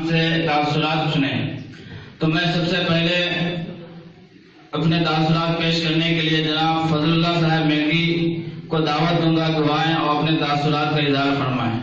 नाम से तासुरात सुने। तो मैं सबसे पहले अपने तासुरात पेश करने के लिए जनाब फजलुल्लाह साहब मेहकरी को दावत दूंगा कि वो आएं और अपने तासुरात का इज़हार फरमाएं।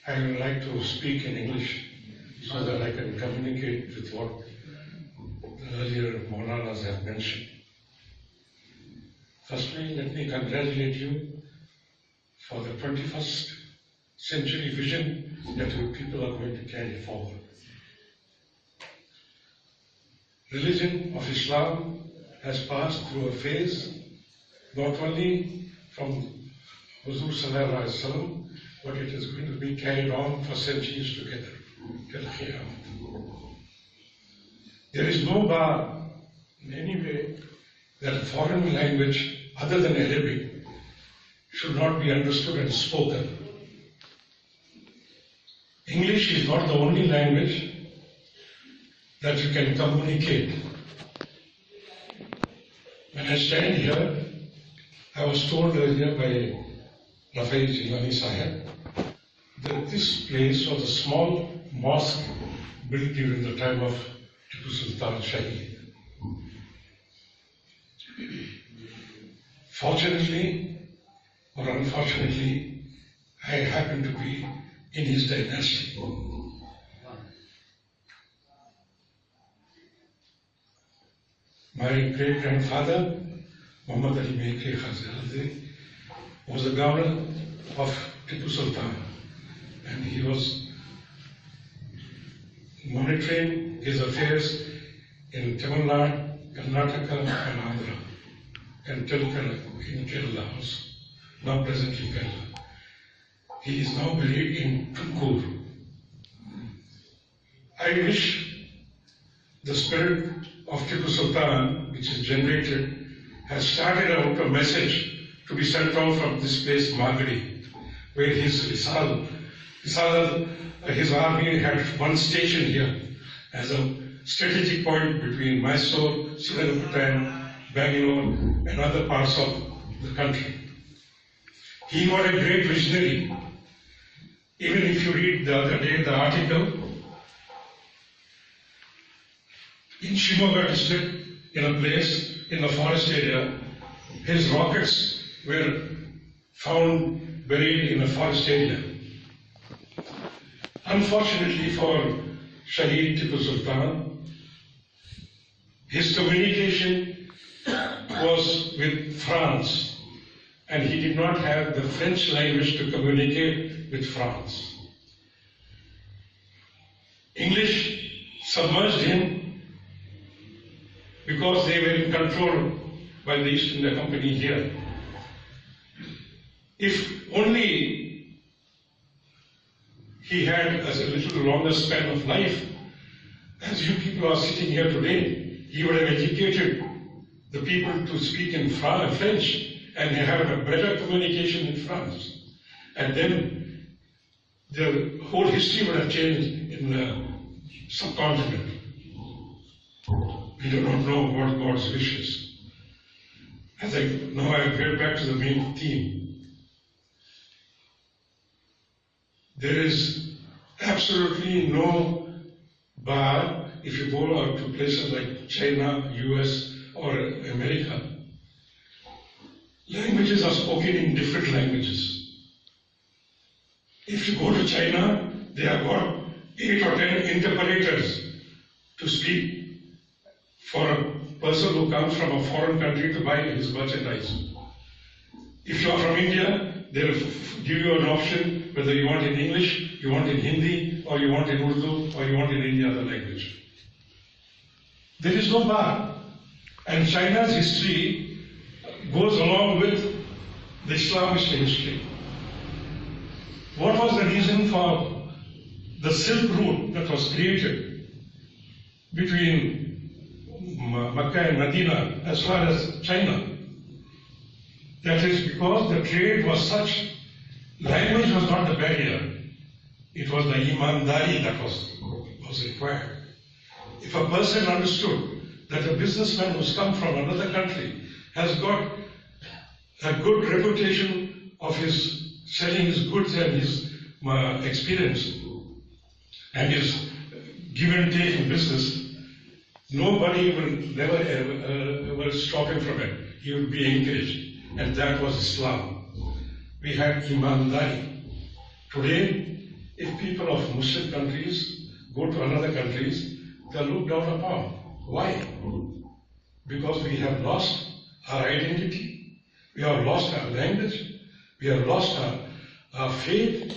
I would like to speak in English so that I can communicate with what the earlier Maulanas have mentioned. Firstly, let me congratulate you for the 21st century vision that you people are going to carry forward. Religion of Islam has passed through a phase not only from Huzur Sallallahu Alaihi Wasallam, but it is going to be carried on for centuries together till Qiyamah. There is no bar in any way that a foreign language other than Arabic should not be understood and spoken. English is not the only language that you can communicate. When I stand here, I was told earlier by Rafai Jilani Sahib that this place was a small mosque built during the time of Tipu Sultan Shahi. Fortunately or unfortunately, I happen to be in his dynasty. My great-grandfather, Muhammad Ali Mehkri, was the governor of Tipu Sultan, and he was monitoring his affairs in Tamil Nadu, Karnataka, and Andhra, and in Kerala also, now presently Kerala. He is now buried in Tukur. I wish the spirit of Tipu Sultan, which is generated, has started out a message to be sent out from this place, Magadi, where his army had one station here as a strategic point between Mysore, Srinagar, Bangalore, and other parts of the country. He was a great visionary. Even if you read the other day the article, in Shimoga district, in a place in the forest area, his rockets were found buried in a forest area. Unfortunately for Shaheed Tipu Sultan, his communication was with France, and he did not have the French language to communicate with France. English submerged him because they were controlled by the East India Company here. If only he had a little longer span of life, as you people are sitting here today, he would have educated the people to speak in French and have a better communication in France. And then the whole history would have changed in the subcontinent. We do not know what God's wishes. Now I get back to the main theme. There is absolutely no bar if you go out to places like China, US, or America. Languages are spoken in different languages. If you go to China, they have got 8 or 10 interpreters to speak for a person who comes from a foreign country to buy his merchandise. If you are from India, they will give you an option whether you want in English, you want in Hindi, or you want in Urdu, or you want in any other language. There is no bar. And China's history goes along with the Islamist history. What was the reason for the Silk Route that was created between Makkah and Medina as far as China. That is because the trade was such, language was not the barrier. It was the imandari that was required. If a person understood that a businessman who's come from another country has got a good reputation of his selling his goods and his experience and his give and take in business, nobody will never ever stop him from it. He will be encouraged. And that was Islam. We had imandari. Today, if people of Muslim countries go to another countries, they are looked down upon. Why? Because we have lost our identity, we have lost our language, we have lost our faith,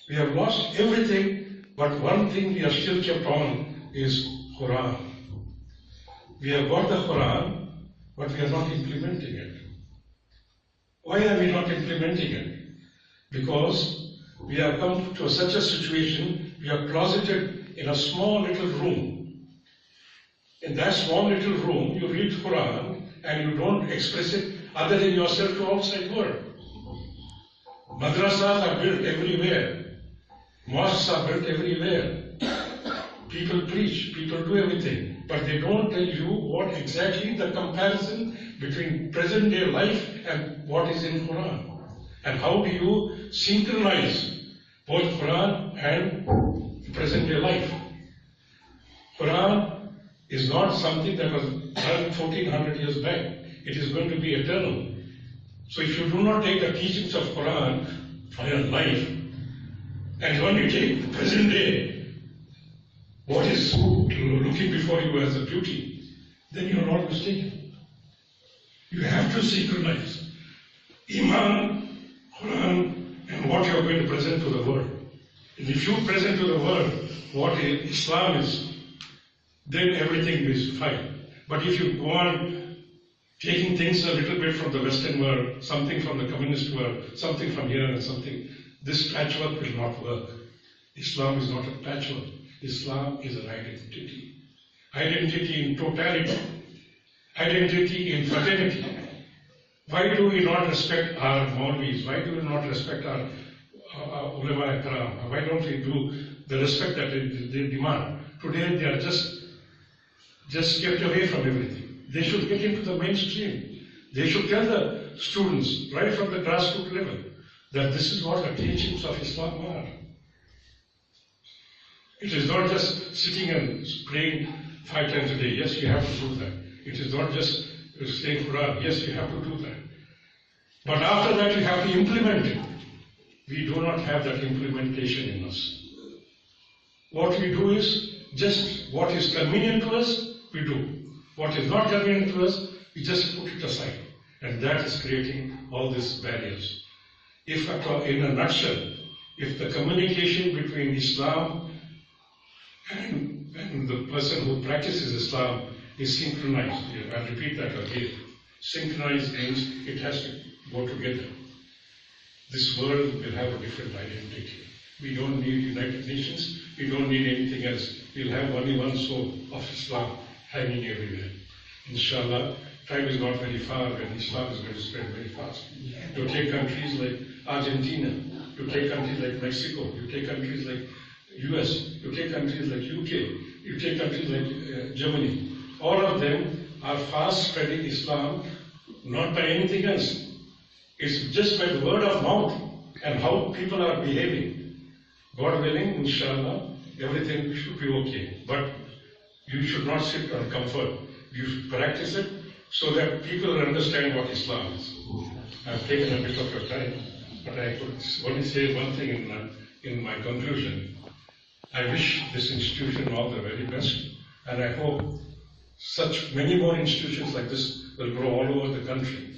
we have lost everything, but one thing we are still kept on is Quran. We have got the Quran, but we are not implementing it. Why are we not implementing it? Because we have come to such a situation, we are closeted in a small little room. In that small little room, you read Quran and you don't express it other than yourself to outside world. Madrasas are built everywhere. Mosques are built everywhere. People preach, people do everything, but they don't tell you what exactly the comparison between present day life and what is in Quran. And how do you synchronize both Quran and present day life? Quran is not something that was done 1400 years back. It is going to be eternal. So if you do not take the teachings of Quran for your life, and only take the present day, what is looking before you as a beauty, then you are not mistaken. You have to synchronize Iman, Quran, and what you are going to present to the world. And if you present to the world what Islam is, then everything is fine. But if you go on taking things a little bit from the Western world, something from the communist world, something from here and something, this patchwork will not work. Islam is not a patchwork. Islam is an identity. Identity in totality. Identity in fraternity. Why do we not respect our Maulvis? Why do we not respect our ulama ikram? Why don't we do the respect that they demand? Today they are just kept away from everything. They should get into the mainstream. They should tell the students right from the grassroots level that this is what the teachings of Islam are. It is not just sitting and praying 5 times a day. Yes, you have to do that. It is not just saying Quran. Yes, you have to do that. But after that, you have to implement it. We do not have that implementation in us. What we do is just what is convenient to us, we do. What is not convenient to us, we just put it aside. And that is creating all these barriers. If, in a nutshell, if the communication between Islam and the person who practices Islam is synchronized, I'll repeat that again. Synchronized means it has to go together. This world will have a different identity. We don't need United Nations, we don't need anything else. We'll have only one soul of Islam hanging everywhere. Inshallah, time is not very far when Islam is going to spread very fast. You take countries like Argentina, you take countries like Mexico, you take countries like US, you take countries like UK, you take countries like Germany. All of them are fast spreading Islam, not by anything else. It's just by the word of mouth and how people are behaving. God willing, inshallah, everything should be okay. But you should not sit on comfort. You should practice it so that people understand what Islam is. I've taken a bit of your time, but I could only say one thing in my conclusion. I wish this institution all the very best, and I hope such many more institutions like this will grow all over the country.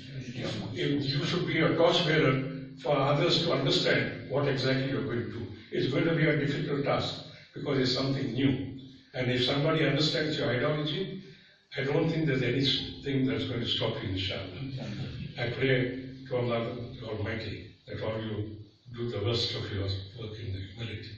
You should be a torchbearer for others to understand what exactly you're going to do. It's going to be a difficult task because it's something new. And if somebody understands your ideology, I don't think there's anything that's going to stop you, inshallah. I pray to Allah the Almighty that all you do the worst of your work in the humility.